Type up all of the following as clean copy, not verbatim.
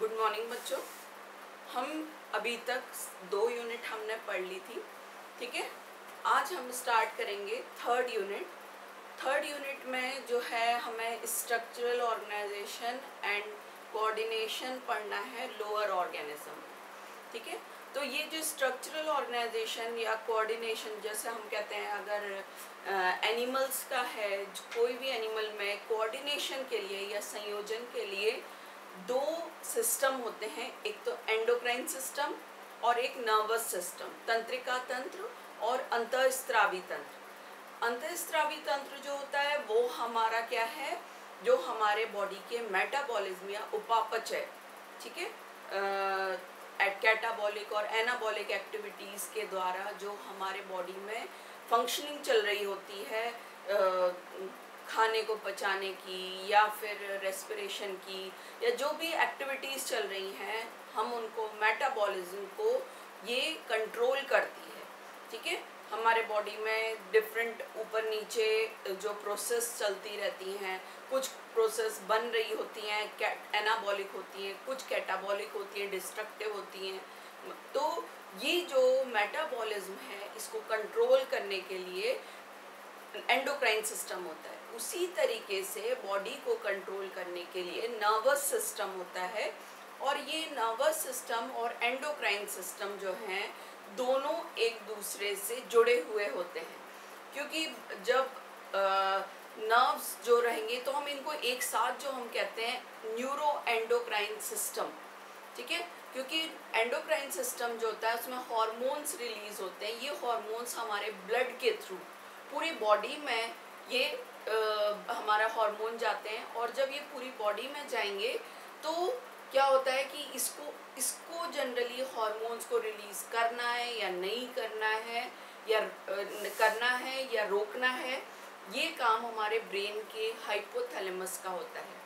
Good morning बच्चों। हम अभी तक 2 यूनिट हमने पढ़ ली थी, ठीक है। आज हम स्टार्ट करेंगे थर्ड यूनिट में जो है हमें स्ट्रक्चरल ऑर्गेनाइजेशन एंड कोऑर्डिनेशन पढ़ना है लोअर ऑर्गेनिज्म, ठीक है। तो ये जो स्ट्रक्चरल ऑर्गेनाइजेशन या कोऑर्डिनेशन, जैसे हम कहते हैं अगर एनिमल्स का है, कोई भी एनिमल में कोऑर्डिनेशन के लिए या संयोजन के लिए 2 सिस्टम होते हैं, एक तो एंडोक्राइन सिस्टम और एक नर्वस सिस्टम, तंत्रिका तंत्र और अंतःस्रावी तंत्र। अंतःस्रावी तंत्र जो होता है वो हमारा क्या है, जो हमारे बॉडी के मेटाबॉलिज्म या उपापचय, ठीक है, कैटाबॉलिक और एनाबॉलिक एक्टिविटीज़ के द्वारा जो हमारे बॉडी में फंक्शनिंग चल रही होती है, खाने को पचाने की या फिर रेस्पिरेशन की, या जो भी एक्टिविटीज़ चल रही हैं, हम उनको मेटाबॉलिज्म को ये कंट्रोल करती है, ठीक है। हमारे बॉडी में डिफरेंट ऊपर नीचे जो प्रोसेस चलती रहती हैं, कुछ प्रोसेस बन रही होती हैं, एनाबॉलिक होती हैं, कुछ कैटाबॉलिक होती हैं, डिस्ट्रक्टिव होती हैं। तो ये जो मेटाबॉलिज्म है इसको कंट्रोल करने के लिए एंडोक्राइन सिस्टम होता है। उसी तरीके से बॉडी को कंट्रोल करने के लिए नर्वस सिस्टम होता है, और ये नर्वस सिस्टम और एंडोक्राइन सिस्टम जो हैं दोनों एक दूसरे से जुड़े हुए होते हैं, क्योंकि जब नर्व्स जो रहेंगे तो हम इनको एक साथ जो हम कहते हैं न्यूरो एंडोक्राइन सिस्टम, ठीक है। क्योंकि एंडोक्राइन सिस्टम जो होता है उसमें हार्मोन्स रिलीज होते हैं। ये हार्मोन्स हमारे ब्लड के थ्रू पूरी बॉडी में ये हमारा हार्मोन जाते हैं, और जब ये पूरी बॉडी में जाएंगे तो क्या होता है कि इसको जनरली हार्मोन्स को रिलीज करना है या नहीं करना है, या करना है या रोकना है, ये काम हमारे ब्रेन के हाइपोथैलेमस का होता है।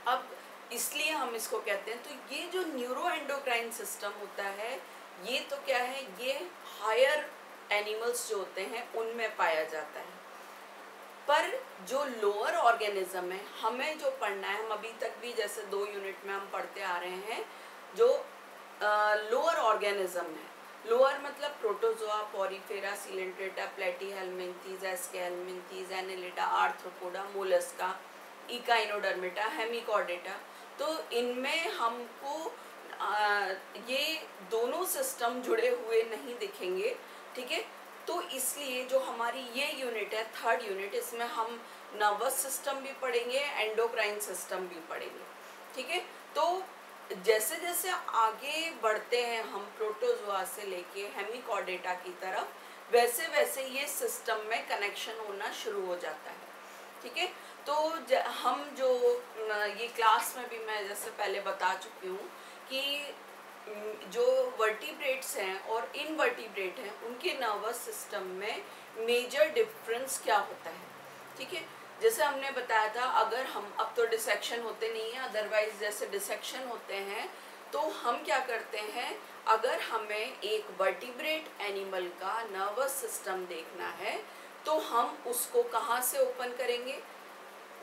अब इसलिए हम इसको कहते हैं, तो ये जो न्यूरो एंडोक्राइन सिस्टम होता है ये तो क्या है, ये हायर एनिमल्स जो होते हैं उनमें पाया जाता है। पर जो लोअर ऑर्गेनिज्म है, हमें जो पढ़ना है, हम अभी तक भी जैसे 2 यूनिट में हम पढ़ते आ रहे हैं, जो लोअर ऑर्गेनिज्म है, लोअर मतलब protozoa, porifera, coelenterata, platyhelminthes, aschelminthes, annelida, arthropoda, mollusca, echinodermata, hemichordata. तो इनमें हमको ये दोनों सिस्टम जुड़े हुए नहीं दिखेंगे, ठीक है। तो इसलिए जो हमारी ये यूनिट है थर्ड यूनिट, इसमें हम नर्वस सिस्टम भी पढ़ेंगे, एंडोक्राइन सिस्टम भी पढ़ेंगे, ठीक है। तो जैसे जैसे आगे बढ़ते हैं हम प्रोटोजोआ से लेके हेमिकॉर्डेटा की तरफ, वैसे वैसे ये सिस्टम में कनेक्शन होना शुरू हो जाता है, ठीक है। तो हम जो ये क्लास में भी मैं जैसे पहले बता चुकी हूँ कि जो वर्टिब्रेट्स हैं और इनवर्टिब्रेट हैं उनके नर्वस सिस्टम में मेजर डिफरेंस क्या होता है, ठीक है। जैसे हमने बताया था, अगर हम अब तो डिसेक्शन होते नहीं हैं, अदरवाइज जैसे डिसेक्शन होते हैं तो हम क्या करते हैं, अगर हमें एक वर्टिब्रेट एनिमल का नर्वस सिस्टम देखना है तो हम उसको कहाँ से ओपन करेंगे,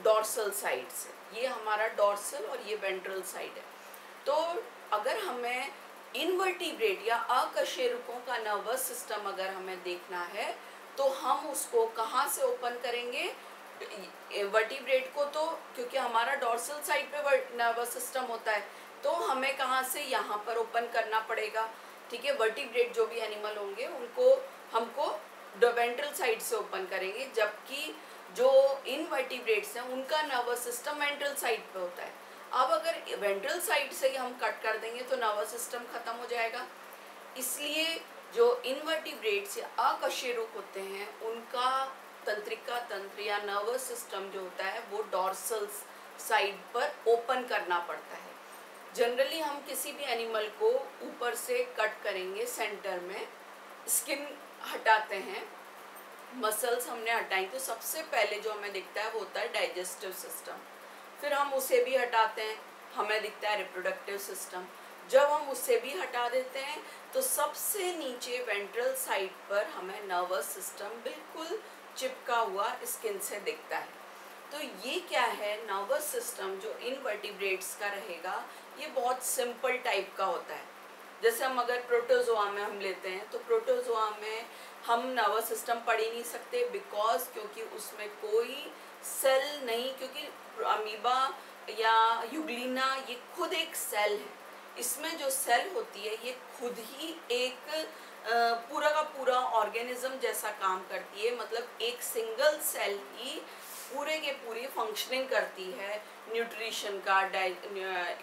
डॉर्सल साइड से। ये हमारा डॉर्सल और ये वेंट्रल साइड है। तो अगर हमें इनवर्टिब्रेट या अकशेरुकों का नर्वस सिस्टम अगर हमें देखना है तो हम उसको कहाँ से ओपन करेंगे, वर्टिब्रेट को, तो क्योंकि हमारा डॉर्सल साइड पे नर्वस सिस्टम होता है तो हमें कहाँ से, यहाँ पर ओपन करना पड़ेगा, ठीक है। वर्टिब्रेट जो भी एनिमल होंगे उनको हमको वेंट्रल साइड से ओपन करेंगे, जबकि जो इनवर्टिब्रेट्स हैं उनका नर्वस सिस्टम वेंट्रल साइड पे होता है। अब अगर वेंट्रल साइड से ही हम कट कर देंगे तो नर्वस सिस्टम खत्म हो जाएगा। इसलिए जो इनवर्टिब्रेट्स या अकशेरुक होते हैं उनका तंत्रिका तंत्र या नर्वस सिस्टम जो होता है वो डॉर्सल साइड पर ओपन करना पड़ता है। जनरली हम किसी भी एनिमल को ऊपर से कट करेंगे, सेंटर में स्किन हटाते हैं, मसल्स हमने हटाई, तो सबसे पहले जो हमें दिखता है वो होता है डाइजेस्टिव सिस्टम, फिर हम उसे भी हटाते हैं, हमें दिखता है रिप्रोडक्टिव सिस्टम। जब हम उसे भी हटा देते हैं तो सबसे नीचे वेंट्रल साइड पर हमें नर्वस सिस्टम बिल्कुल चिपका हुआ स्किन से दिखता है। तो ये क्या है, नर्वस सिस्टम जो इनवर्टिब्रेट्स का रहेगा, ये बहुत सिंपल टाइप का होता है। जैसे हम अगर प्रोटोजोआ में हम लेते हैं तो प्रोटोजोआ में हम नर्वस सिस्टम पढ़ ही नहीं सकते, बिकॉज क्योंकि उसमें कोई सेल नहीं, क्योंकि अमीबा या यूग्लिना ये खुद एक सेल है। इसमें जो सेल होती है ये खुद ही एक पूरा का पूरा ऑर्गेनिज्म जैसा काम करती है, मतलब एक सिंगल सेल ही पूरे के पूरी फंक्शनिंग करती है, न्यूट्रिशन का,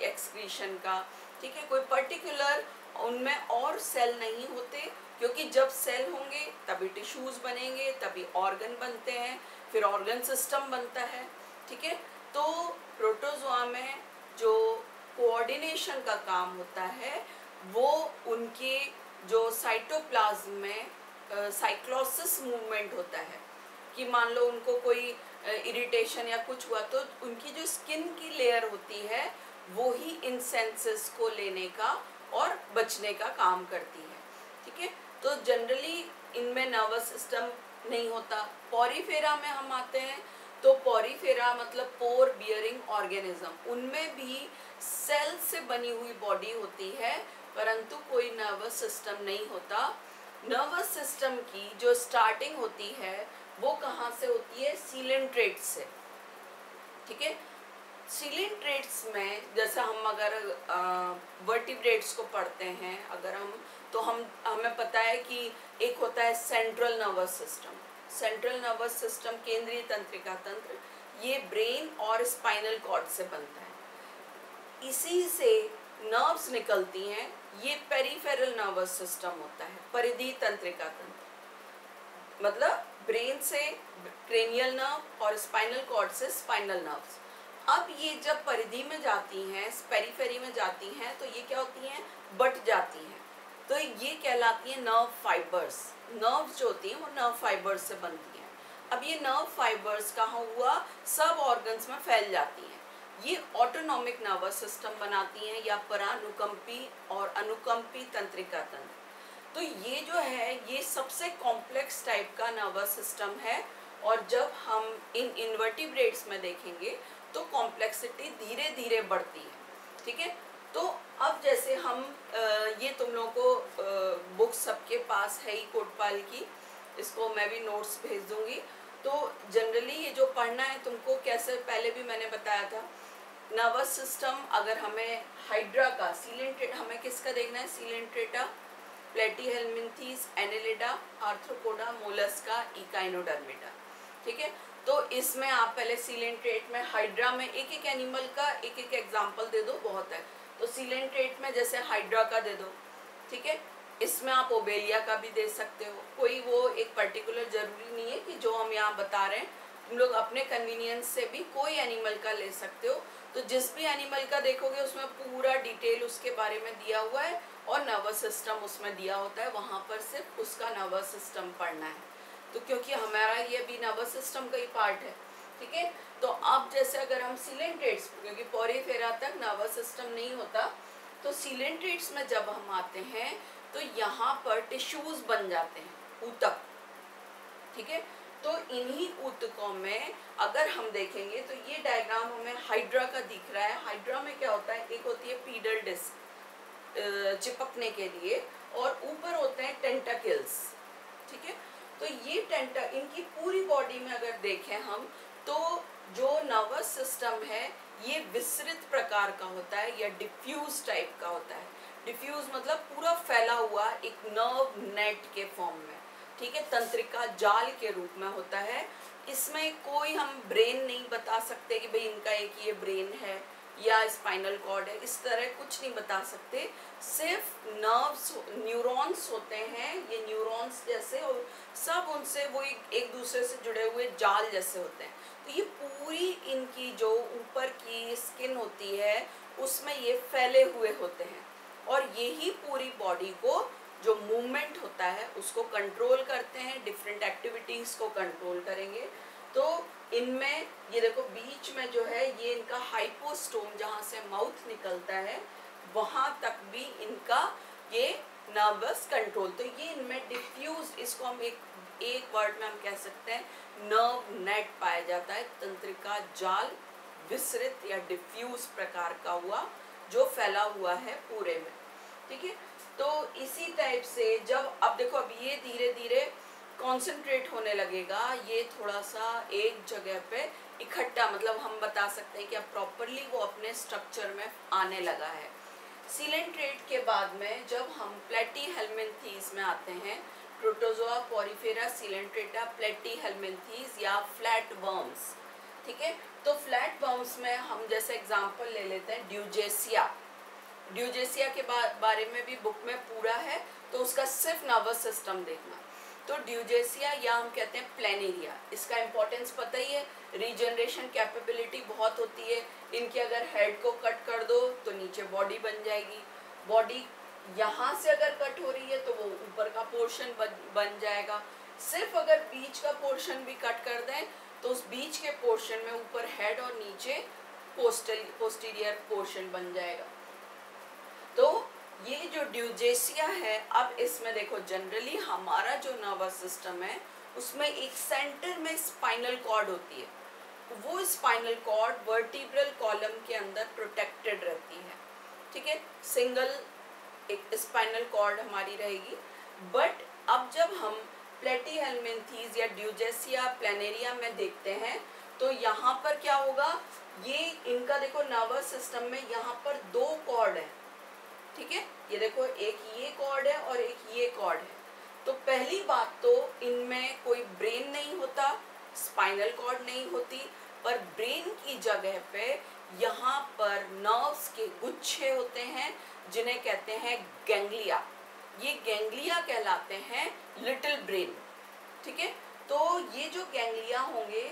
एक्सक्रीशन का, ठीक है। कोई पर्टिकुलर उनमें और सेल नहीं होते, क्योंकि जब सेल होंगे तभी टिश्यूज बनेंगे, तभी ऑर्गन बनते हैं, फिर ऑर्गन सिस्टम बनता है, ठीक है। तो प्रोटोजोआ में जो कोऑर्डिनेशन का काम होता है वो उनके जो साइटोप्लाज्म में साइक्लोसिस मूवमेंट होता है, कि मान लो उनको कोई इरिटेशन या कुछ हुआ तो उनकी जो स्किन की लेयर होती है वो ही इन सेंसेस को लेने का और बचने का काम करती है, ठीक है। तो जनरली इनमें नर्वस सिस्टम नहीं होता। पॉरीफेरा में हम आते हैं तो पॉरीफेरा मतलब पोर बियरिंग ऑर्गेनिज्म, उनमें भी सेल से बनी हुई बॉडी होती है, परंतु कोई नर्वस सिस्टम नहीं होता। नर्वस सिस्टम की जो स्टार्टिंग होती है वो कहाँ से होती है? सीलेंट्रेट से, ठीक है। सीलेंट्रेट्स में जैसे हम अगर वर्टिब्रेट्स को पढ़ते हैं अगर हम, तो हमें पता है कि एक होता है central nervous system. Central nervous system, केंद्रीय तंत्रिका तंत्र, ये ब्रेन और स्पाइनल कॉर्ड से बनता है, इसी से नर्व्स निकलती हैं, ये पेरिफेरल नर्वस सिस्टम होता है, परिधीय तंत्रिका तंत्र, मतलब ब्रेन से क्रेनियल नर्व और स्पाइनल कॉर्ड से स्पाइनल नर्व्स। अब ये जब परिधि में जाती हैं, पेरिफेरी में जाती हैं, तो ये क्या होती हैं? बट जाती हैं, तो ये कहलाती हैं नर्व फाइबर्स। नर्व्स जो होती हैं वो नर्व फाइबर्स से बनती हैं। अब ये नर्व फाइबर्स कहाँ हुआ? सब ऑर्गन्स में फैल जाती हैं, ये ऑटोनॉमिक नर्वस सिस्टम बनाती हैं, या परानुकंपी और अनुकंपी तंत्रिका तंत्र। तो ये जो है ये सबसे कॉम्प्लेक्स टाइप का नर्वस सिस्टम है, और जब हम इन इन्वर्टिब्रेट्स में देखेंगे तो कॉम्प्लेक्सिटी धीरे धीरे बढ़ती है, ठीक है। तो अब जैसे हम ये तुम लोगों को बुक सबके पास है ही कोटपाल की, इसको मैं भी नोट्स भेज दूंगी। तो जनरली ये जो पढ़ना है तुमको कैसे, पहले भी मैंने बताया था, नर्वस सिस्टम अगर हमें हाइड्रा का सीलेंट्रेट, हमें किसका देखना है? सीलेंट्रेटा, प्लेटीहेलमिन्थीज, एनेलिडा, आर्थ्रोपोडा, मोलस्का, इकाइनोडर्मिटा, ठीक है। तो इसमें आप पहले सीलेंट्रेट में, हाइड्रा में एक एक एनिमल का एक एक एग्जांपल दे दो, बहुत है। तो सीलेंट्रेट में जैसे हाइड्रा का दे दो, ठीक है। इसमें आप ओबेलिया का भी दे सकते हो, कोई वो एक पर्टिकुलर जरूरी नहीं है कि जो हम यहाँ बता रहे हैं, तुम लोग अपने कन्वीनियंस से भी कोई एनिमल का ले सकते हो। तो जिस भी एनिमल का देखोगे उसमें पूरा डिटेल उसके बारे में दिया हुआ है, और नर्वस सिस्टम उसमें दिया होता है, वहाँ पर सिर्फ उसका नर्वस सिस्टम पढ़ना है। तो क्योंकि हमारा ये भी नर्वस सिस्टम का ही पार्ट है, ठीक है। तो अब जैसे अगर हम सीलेंट्रेट्स, क्योंकि पॉरीफेरा तक नर्वस सिस्टम नहीं होता, तो सीलेंट्रेट्स में जब हम आते हैं तो यहाँ पर टिश्यूज बन जाते हैं, ऊतक, ठीक है। तो इन्हीं ऊतकों में अगर हम देखेंगे तो ये डायग्राम हमें हाइड्रा का दिख रहा है। हाइड्रा में क्या होता है? एक होती है पीडल डिस्क चिपकने के लिए, और ऊपर होते हैं टेंटाकल्स, ठीक है। तो ये इनकी पूरी बॉडी में अगर देखें हम, तो जो नर्वस सिस्टम है ये विस्तृत प्रकार का होता है, या डिफ्यूज टाइप का होता है। डिफ्यूज मतलब पूरा फैला हुआ एक नर्व नेट के फॉर्म में, ठीक है, तंत्रिका जाल के रूप में होता है। इसमें कोई हम ब्रेन नहीं बता सकते कि भाई इनका एक ये ब्रेन है या स्पाइनल कॉर्ड है, इस तरह कुछ नहीं बता सकते। सिर्फ नर्व्स, न्यूरॉन्स होते हैं, ये न्यूरॉन्स जैसे, और सब उनसे वो एक दूसरे से जुड़े हुए जाल जैसे होते हैं। तो ये पूरी इनकी जो ऊपर की स्किन होती है उसमें ये फैले हुए होते हैं, और यही पूरी बॉडी को जो मूवमेंट होता है उसको कंट्रोल करते हैं, डिफरेंट एक्टिविटीज़ को कंट्रोल करेंगे। तो इनमें ये देखो बीच में जो है ये इनका हाइपोस्टोम, जहाँ से माउथ निकलता है वहाँ तक भी इनका ये नर्वस कंट्रोल। तो ये इनमें डिफ्यूज, इसको हम एक वर्ड में हम कह सकते हैं नर्व नेट पाया जाता है, तंत्रिका जाल विस्तृत या डिफ्यूज प्रकार का हुआ जो फैला हुआ है पूरे में, ठीक है। तो इसी टाइप से जब अब देखो अब ये धीरे धीरे कॉन्सेंट्रेट होने लगेगा, ये थोड़ा सा एक जगह पे इकट्ठा, मतलब हम बता सकते हैं कि अब प्रॉपरली वो अपने स्ट्रक्चर में आने लगा है। सीलेंट्रेट के बाद में जब हम प्लेटीहेल्मिन्थीज में आते हैं, प्रोटोजोआ, पोरिफेरा, सीलेंट्रेटा, प्लेटीहेल्मिन्थीज या फ्लैट वर्म्स, ठीक है। तो फ्लैट वर्म्स में हम जैसे एग्जांपल ले लेते हैं ड्यूजेसिया। ड्यूजेसिया के बारे में भी बुक में पूरा है, तो उसका सिर्फ नर्वस सिस्टम देखना। तो ड्यूजेसिया या हम कहते हैं प्लेनेरिया, इसका इंपॉर्टेंस पता ही है, रीजनरेशन कैपेबिलिटी बहुत होती है इनकी। अगर हेड को कट कर दो तो नीचे बॉडी बन जाएगी, बॉडी यहाँ से अगर कट हो रही है तो वो ऊपर का पोर्शन बन जाएगा। सिर्फ अगर बीच का पोर्शन भी कट कर दें तो उस बीच के पोर्शन में ऊपर हेड और नीचे पोस्टीरियर पोर्शन बन जाएगा। तो ये जो ड्यूजेसिया है, अब इसमें देखो जनरली हमारा जो नर्वस सिस्टम है उसमें एक सेंटर में स्पाइनल कॉर्ड होती है, वो स्पाइनल कॉर्ड वर्टिब्रल कॉलम के अंदर प्रोटेक्टेड रहती है, ठीक है। सिंगल एक स्पाइनल कॉर्ड हमारी रहेगी। बट अब जब हम प्लेटीहेल्मिन्थीज या ड्यूजेसिया, प्लेनेरिया में देखते हैं तो यहाँ पर क्या होगा, ये इनका देखो नर्वस सिस्टम में यहाँ पर दो कॉर्ड है, ठीक है। ये देखो एक ये कॉर्ड है और एक ये कॉर्ड है। तो पहली बात तो इनमें कोई ब्रेन नहीं होता, स्पाइनल कॉर्ड नहीं होती, पर ब्रेन की जगह पे यहाँ पर नर्व्स के गुच्छे होते हैं जिन्हें कहते हैं गैंग्लिया। ये गैंग्लिया कहलाते हैं लिटिल ब्रेन, ठीक है। तो ये जो गैंग्लिया होंगे,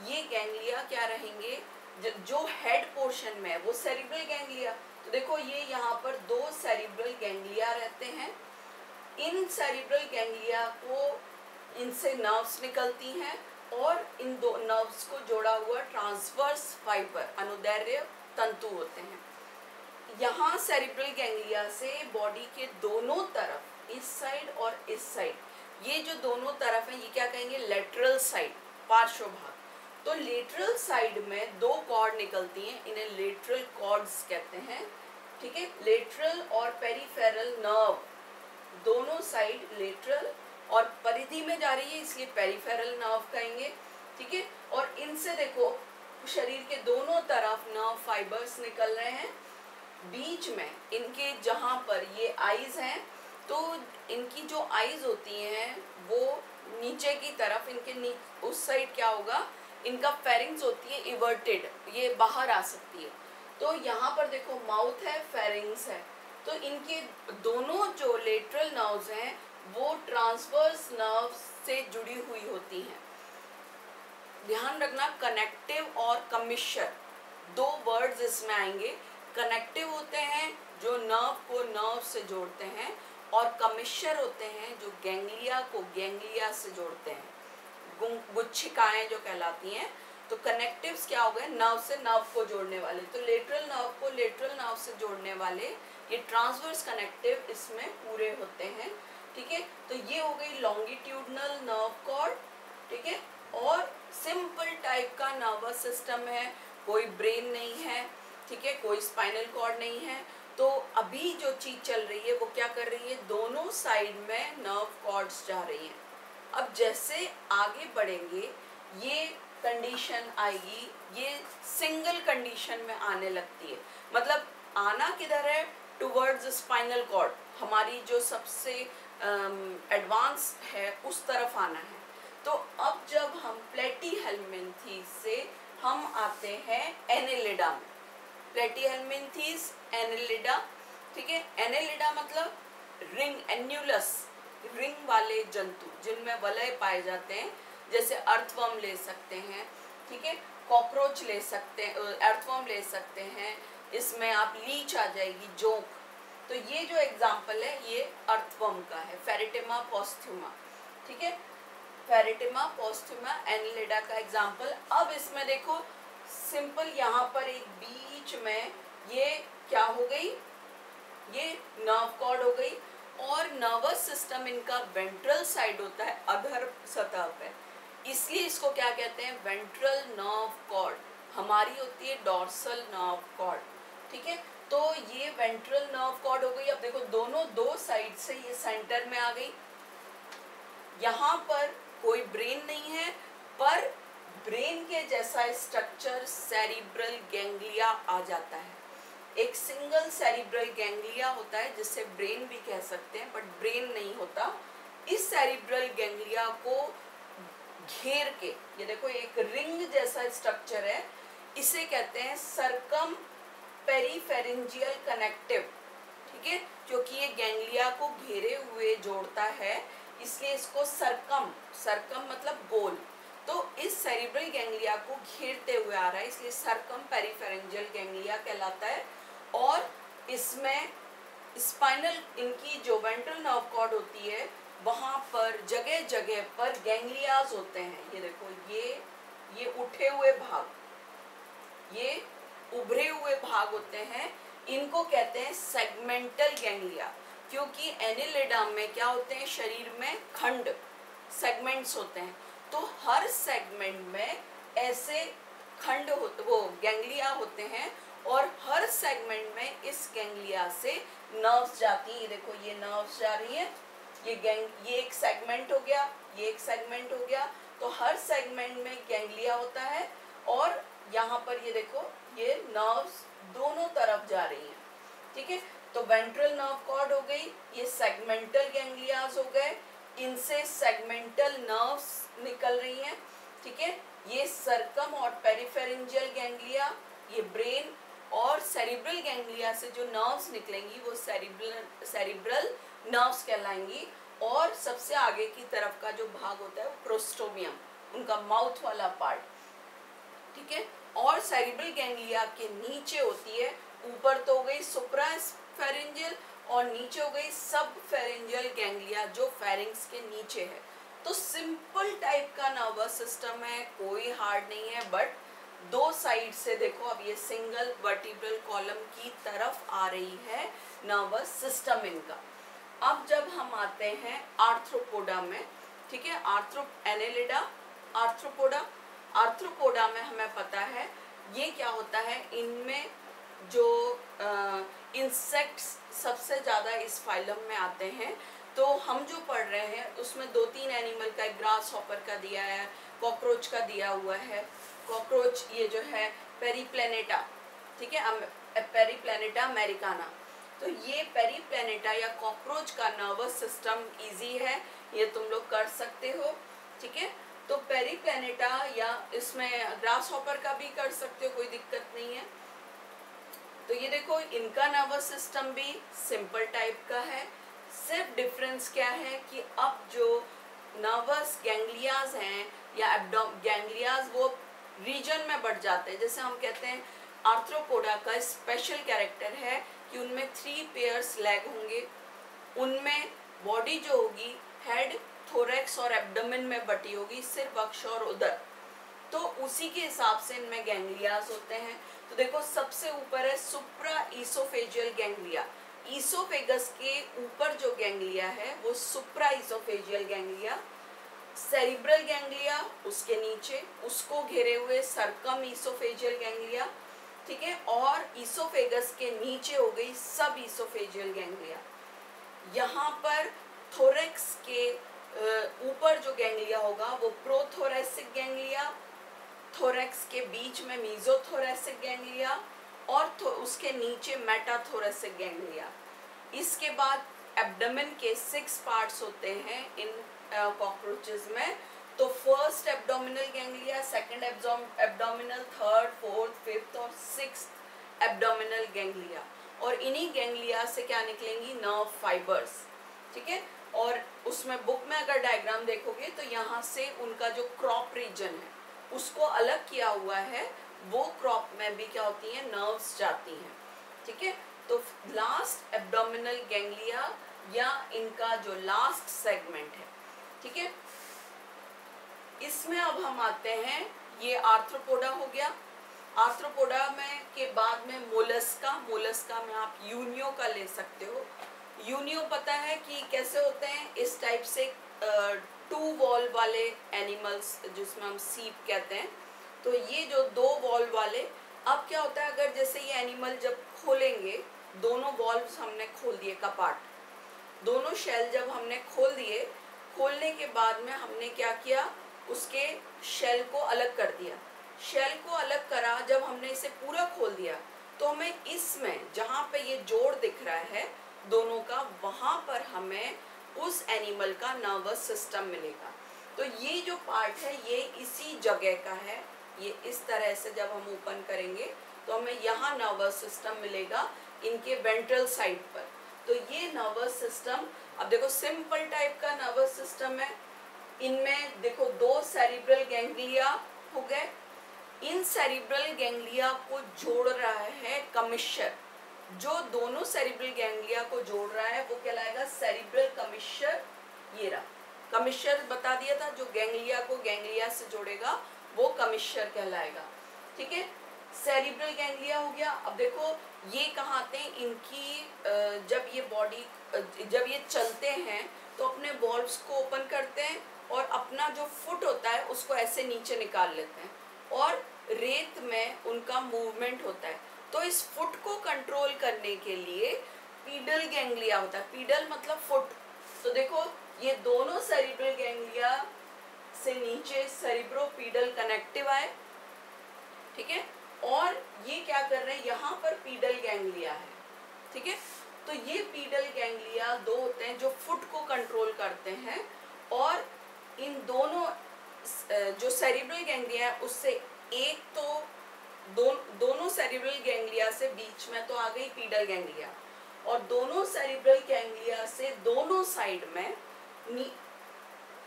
ये गैंग्लिया क्या रहेंगे, जो हेड पोर्शन में है वो सेरिब्रल गैंग्लिया। तो देखो ये यहाँ पर दो सेरिब्रल गैंग्लिया रहते हैं। इन सेरिब्रल गैंग्लिया को, इनसे नर्व्स निकलती हैं और इन दो नर्व्स को जोड़ा हुआ ट्रांसवर्स फाइबर, अनुदैर्ध्य तंतु होते हैं। यहाँ सेरिब्रल गैंग्लिया से बॉडी के दोनों तरफ, इस साइड और इस साइड, ये जो दोनों तरफ हैं ये क्या कहेंगे, लेटरल साइड, पार्श्व भाग। तो लेटरल साइड में दो कॉर्ड निकलती हैं, इन्हें लेटरल कॉर्ड्स कहते हैं, ठीक है। लेटरल और पेरिफेरल नर्व दोनों साइड लेटरल और परिधि में जा रही है इसलिए पेरिफेरल नर्व कहेंगे, ठीक है। और इनसे देखो शरीर के दोनों तरफ नर्व फाइबर्स निकल रहे हैं। बीच में इनके जहाँ पर ये आईज हैं, तो इनकी जो आईज होती हैं वो नीचे की तरफ, इनके उस साइड क्या होगा, इनका फेरिंग्स होती है इवर्टेड, ये बाहर आ सकती है। तो यहाँ पर देखो माउथ है, फेरिंग्स है, तो इनके दोनों जो लेटरल नर्व्स हैं वो ट्रांसवर्स नर्व से जुड़ी हुई होती हैं। ध्यान रखना, कनेक्टिव और कमिश्चर दो वर्ड्स इसमें आएंगे। कनेक्टिव होते हैं जो नर्व को नर्व से जोड़ते हैं, और कमिश्चर होते हैं जो गैंग्लिया को गैंग्लिया से जोड़ते हैं, गुच्छिकाएं जो कहलाती हैं। तो कनेक्टिव्स क्या हो गए, नर्व से नर्व को जोड़ने वाले। तो लेटरल नर्व को लेटरल नर्व से जोड़ने वाले ये ट्रांसवर्स कनेक्टिव इसमें पूरे होते हैं, ठीक है। तो ये हो गई लॉन्गिट्यूडनल नर्व कॉर्ड, ठीक है। और सिंपल टाइप का नर्वस सिस्टम है, कोई ब्रेन नहीं है, ठीक है, कोई स्पाइनल कॉर्ड नहीं है। तो अभी जो चीज चल रही है वो क्या कर रही है, दोनों साइड में नर्व कॉर्ड्स जा रही हैं। अब जैसे आगे बढ़ेंगे ये कंडीशन आएगी, ये सिंगल कंडीशन में आने लगती है। मतलब आना किधर है, टुवर्ड्स स्पाइनल कॉर्ड, हमारी जो सबसे एडवांस है उस तरफ आना है। तो अब जब हम प्लेटीहेल्मिन्थीज से हम आते हैं एनेलिडा में, प्लेटीहेल्मिन्थीज, एनेलिडा, ठीक है। एनेलिडा मतलब रिंग, एन्युलस, रिंग वाले जंतु जिनमें वलय पाए जाते हैं, जैसे अर्थवर्म ले सकते हैं, ठीक है, कॉकरोच ले सकते हैं, अर्थवर्म ले सकते हैं, इसमें आप लीच आ जाएगी, जोंक। तो ये जो एग्जाम्पल है ये अर्थवर्म का है, फेरिटिमा पोस्थ्यूमा, ठीक है, फेरिटिमा पोस्थ्यूमा एनेलिडा का एग्जाम्पल। अब इसमें देखो सिंपल, यहाँ पर एक बीच में ये क्या हो गई, ये नर्व कॉर्ड हो गई, और नर्वस सिस्टम इनका वेंट्रल साइड होता है, अधर सतह पे, इसलिए इसको क्या कहते हैं, वेंट्रल नर्व कॉर्ड। हमारी होती है डॉर्सल नर्व कॉर्ड, ठीक है। तो ये वेंट्रल नर्व कॉर्ड हो गई। अब देखो दोनों दो साइड से ये सेंटर में आ गई। यहाँ पर कोई ब्रेन नहीं है, पर ब्रेन के जैसा स्ट्रक्चर सेरिब्रल गैंग्लिया आ जाता है। एक सिंगल सेरिब्रल गैंग्लिया होता है जिसे ब्रेन भी कह सकते हैं, बट ब्रेन नहीं होता। इस सेरिब्रल गैंग्लिया को घेर के ये देखो एक रिंग जैसा स्ट्रक्चर है, इसे कहते हैं सरकम पेरीफेरेंजियल कनेक्टिव। ठीक है, क्योंकि ये गैंग्लिया को घेरे हुए जोड़ता है, इसलिए इसको सरकम मतलब गोल। तो इस सेरिब्रल गैंग्लिया को घेरते हुए आ रहा है, इसलिए सरकम पेरीफेरेंजियल गैंग्लिया कहलाता है। और इसमें स्पाइनल, इनकी जो वेंट्रल नर्व कॉर्ड होती है वहां पर जगह जगह पर गैंग्लियाज होते हैं। ये देखो ये उठे हुए भाग, ये उभरे हुए भाग होते हैं, इनको कहते हैं सेगमेंटल गैंग्लिया। क्योंकि एनिलिडा में क्या होते हैं, शरीर में खंड सेगमेंट्स होते हैं, तो हर सेगमेंट में ऐसे खंड वो गैंग्लिया होते हैं, और हर सेगमेंट में इस गैंग्लिया से नर्व्स जाती हैं। ये देखो ये नर्व्स जा रही है, ये एक सेगमेंट हो गया, ये एक सेगमेंट हो गया, तो हर सेगमेंट में गैंग्लिया होता है। और यहाँ पर ये देखो ये नर्व्स दोनों तरफ जा रही हैं। ठीक है, तो वेंट्रल नर्व कॉर्ड हो गई, ये सेगमेंटल गैंग्लियाज हो गए, इनसे सेगमेंटल नर्व्स निकल रही हैं। ठीक है, ये सरकम और पेरीफेरेंजियल गैंग्लिया, ये ब्रेन और सेरिब्रल गैंग्लिया से जो नर्व्स निकलेंगी वो सेरिब्रल नर्व्स कहलाएंगी। और सबसे आगे की तरफ का जो भाग होता है वो प्रोस्टोमियम, उनका माउथ वाला पार्ट। ठीक है, और सेरिब्रल गैंग्लिया के नीचे होती है, ऊपर तो हो गई सुप्राफेरेंजियल और नीचे हो गई सब फेरेंजियल गैंग्लिया जो फेरिंग्स के नीचे है। तो सिंपल टाइप का नर्वस सिस्टम है, कोई हार्ड नहीं है, बट दो साइड से देखो अब ये सिंगल वर्टिब्रल कॉलम की तरफ आ रही है नर्वस सिस्टम इनका। अब जब हम आते हैं आर्थ्रोपोडा में, ठीक है, एनेलिडा, आर्थ्रोपोडा में हमें पता है ये क्या होता है, इनमें जो इंसेक्ट्स सबसे ज़्यादा इस फाइलम में आते हैं। तो हम जो पढ़ रहे हैं उसमें 2-3 एनिमल का, ग्रास हॉपर का दिया है, कॉकरोच का दिया हुआ है। कॉकरोच ये जो है पेरीप्लेनेटा, ठीक है, पेरीप्लेनेटा अमेरिकाना। तो ये पेरीप्लेनेटा या कॉकरोच का नर्वस सिस्टम इजी है, ये तुम लोग कर सकते हो। ठीक है, तो पेरीप्लेनेटा या इसमें ग्रास हॉपर का भी कर सकते हो, कोई दिक्कत नहीं है। तो ये देखो इनका नर्वस सिस्टम भी सिंपल टाइप का है, सिर्फ डिफरेंस क्या है कि अब जो नर्वस गैंग्लियाज हैं या गैंग्लियाज वो रीजन में बढ़ जाते हैं। जैसे हम कहते हैं आर्थ्रोपोडा का स्पेशल कैरेक्टर है कि उनमें 3 पेयर्स लेग होंगे, उनमें बॉडी जो होगी हेड, थोरैक्स और एब्डोमेन में बटी होगी, सिर, वक्ष और उदर। तो उसी के हिसाब से इनमें गैंग्लियाज होते हैं। तो देखो सबसे ऊपर है सुप्रा ईसोफेजियल गैंग्लिया, ईसोफेगस के ऊपर जो गैंग्लिया है वो सुप्रा ईसोफेजियल गैंग्लिया। सेरिब्रल गैंग्लिया उसके नीचे, उसको घेरे हुए सरकम ईसोफेजियल गैंग्लिया। ठीक है, और ईसोफेगस के नीचे हो गई सब ईसोफेजियल गैंग्लिया। यहाँ पर थोरैक्स के ऊपर जो गैंग्लिया होगा वो प्रोथोरेसिक गैंग्लिया, थोरैक्स के बीच में मीजोथोरेसिक गैंग्लिया और उसके नीचे मेटाथोरेसिक गैंग्लिया। इसके बाद एब्डोमेन के 6 पार्ट्स होते हैं इन कॉकरोचेस में। तो first abdominal ganglia, second abdominal, third, fourth, fifth और 6th एब्डोमिनल गैंग्लिया। और इन्हीं गैंग्लिया से क्या निकलेंगी, नर्व फाइबर्स। ठीक है, और उसमें बुक में अगर डायग्राम देखोगे तो यहाँ से उनका जो क्रॉप रीजन है उसको अलग किया हुआ है, वो क्रॉप में भी क्या होती है, नर्व्स जाती हैं। ठीक है, तो लास्ट एब्डोमिनल गैंग्लिया या इनका जो लास्ट सेगमेंट है। ठीक है, इसमें अब हम आते हैं, ये आर्थ्रोपोडा हो गया। आर्थ्रोपोडा में के बाद में मोलस्का में आप यूनियो का ले सकते हो। यूनियो पता है कि कैसे होते हैं, इस टाइप से 2 वॉल वाले एनिमल्स जिसमें हम सीप कहते हैं। तो ये जो 2 वॉल वाले अब क्या होता है, अगर जैसे ये एनिमल जब खोलेंगे, दोनों वॉल्व्स हमने खोल दिए, कपाट, दोनों शेल जब हमने खोल दिए, खोलने के बाद में हमने क्या किया, उसके शेल को अलग कर दिया। शेल को अलग करा, जब हमने इसे पूरा खोल दिया तो हमें इसमें जहाँ पे ये जोड़ दिख रहा है दोनों का, वहाँ पर हमें उस एनिमल का नर्वस सिस्टम मिलेगा। तो ये जो पार्ट है ये इसी जगह का है। ये इस तरह से जब हम ओपन करेंगे तो हमें यहाँ नर्वस सिस्टम मिलेगा, इनके वेंट्रल साइड पर। तो ये नर्वस सिस्टम, अब देखो सिंपल टाइप का नर्वस सिस्टम है। इनमें देखो दो सेरिब्रल गैंग्लिया हो गए, इन सेरिब्रल गैंग्लिया को जोड़ रहा है कमिश्चर। जो दोनों सेरिब्रल गैंग्लिया को जोड़ रहा है वो कहलाएगा सेरिब्रल कमिश्चर। ये रहा कमिश्चर, बता दिया था, जो गैंग्लिया को गैंग्लिया से जोड़ेगा वो कमिश्चर कहलाएगा। ठीक है, सेरिब्रल गैंग्लिया हो गया। अब देखो ये कहाँ आते हैं, इनकी जब ये बॉडी, जब ये चलते हैं तो अपने वॉल्व्स को ओपन करते हैं और अपना जो फुट होता है उसको ऐसे नीचे निकाल लेते हैं और रेत में उनका मूवमेंट होता है। तो इस फुट को कंट्रोल करने के लिए पीडल गैंग्लिया होता है। पीडल मतलब फुट। तो देखो ये दोनों सेरिब्रल गैंग्लिया से नीचे सेरिब्रोपीडल कनेक्टिव आए, ठीक है, और ये क्या कर रहे हैं, यहाँ पर पीडल गैंग्लिया है। ठीक है, तो ये पीडल गैंग्लिया दो होते हैं जो फुट को कंट्रोल करते हैं, और इन दोनों जो सेरिब्रल गैंग्लिया है उससे एक तो दोनों सेरिब्रल गैंग्लिया से बीच में तो आ गई पीडल गैंग्लिया, और दोनों सेरिब्रल गैंग्लिया से दोनों साइड में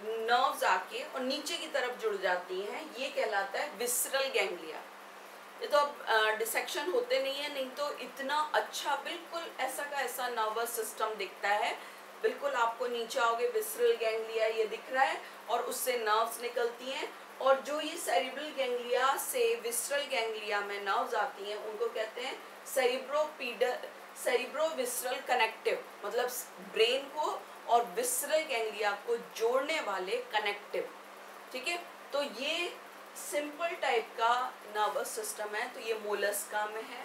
नर्व्स आके और नीचे की तरफ जुड़ जाती हैं। ये कहलाता है विसरल गैंग्लिया। ये तो अब डिसेक्शन होते नहीं है, नहीं तो इतना अच्छा बिल्कुल ऐसा का ऐसा नर्वस सिस्टम दिखता है। बिल्कुल आपको नीचे आओगे, विसरल गैंग्लिया ये दिख रहा है और उससे नर्व्स निकलती हैं, और जो ये सेरिब्रल गैंग्लिया से विसरल गैंग्लिया में नर्व्स आती हैं उनको कहते हैं सेरिब्रोविसरल कनेक्टिव, मतलब ब्रेन को और विसरल गैंग्लिया को जोड़ने वाले कनेक्टिव। ठीक है, तो ये सिंपल टाइप का नर्वस सिस्टम है। तो ये मोलस्का में है।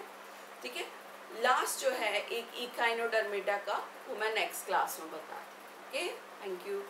ठीक है, लास्ट जो है एक इकाइनोडर्मिडा का, वो मैं नेक्स्ट क्लास में बताती हूँ। Okay, thank you.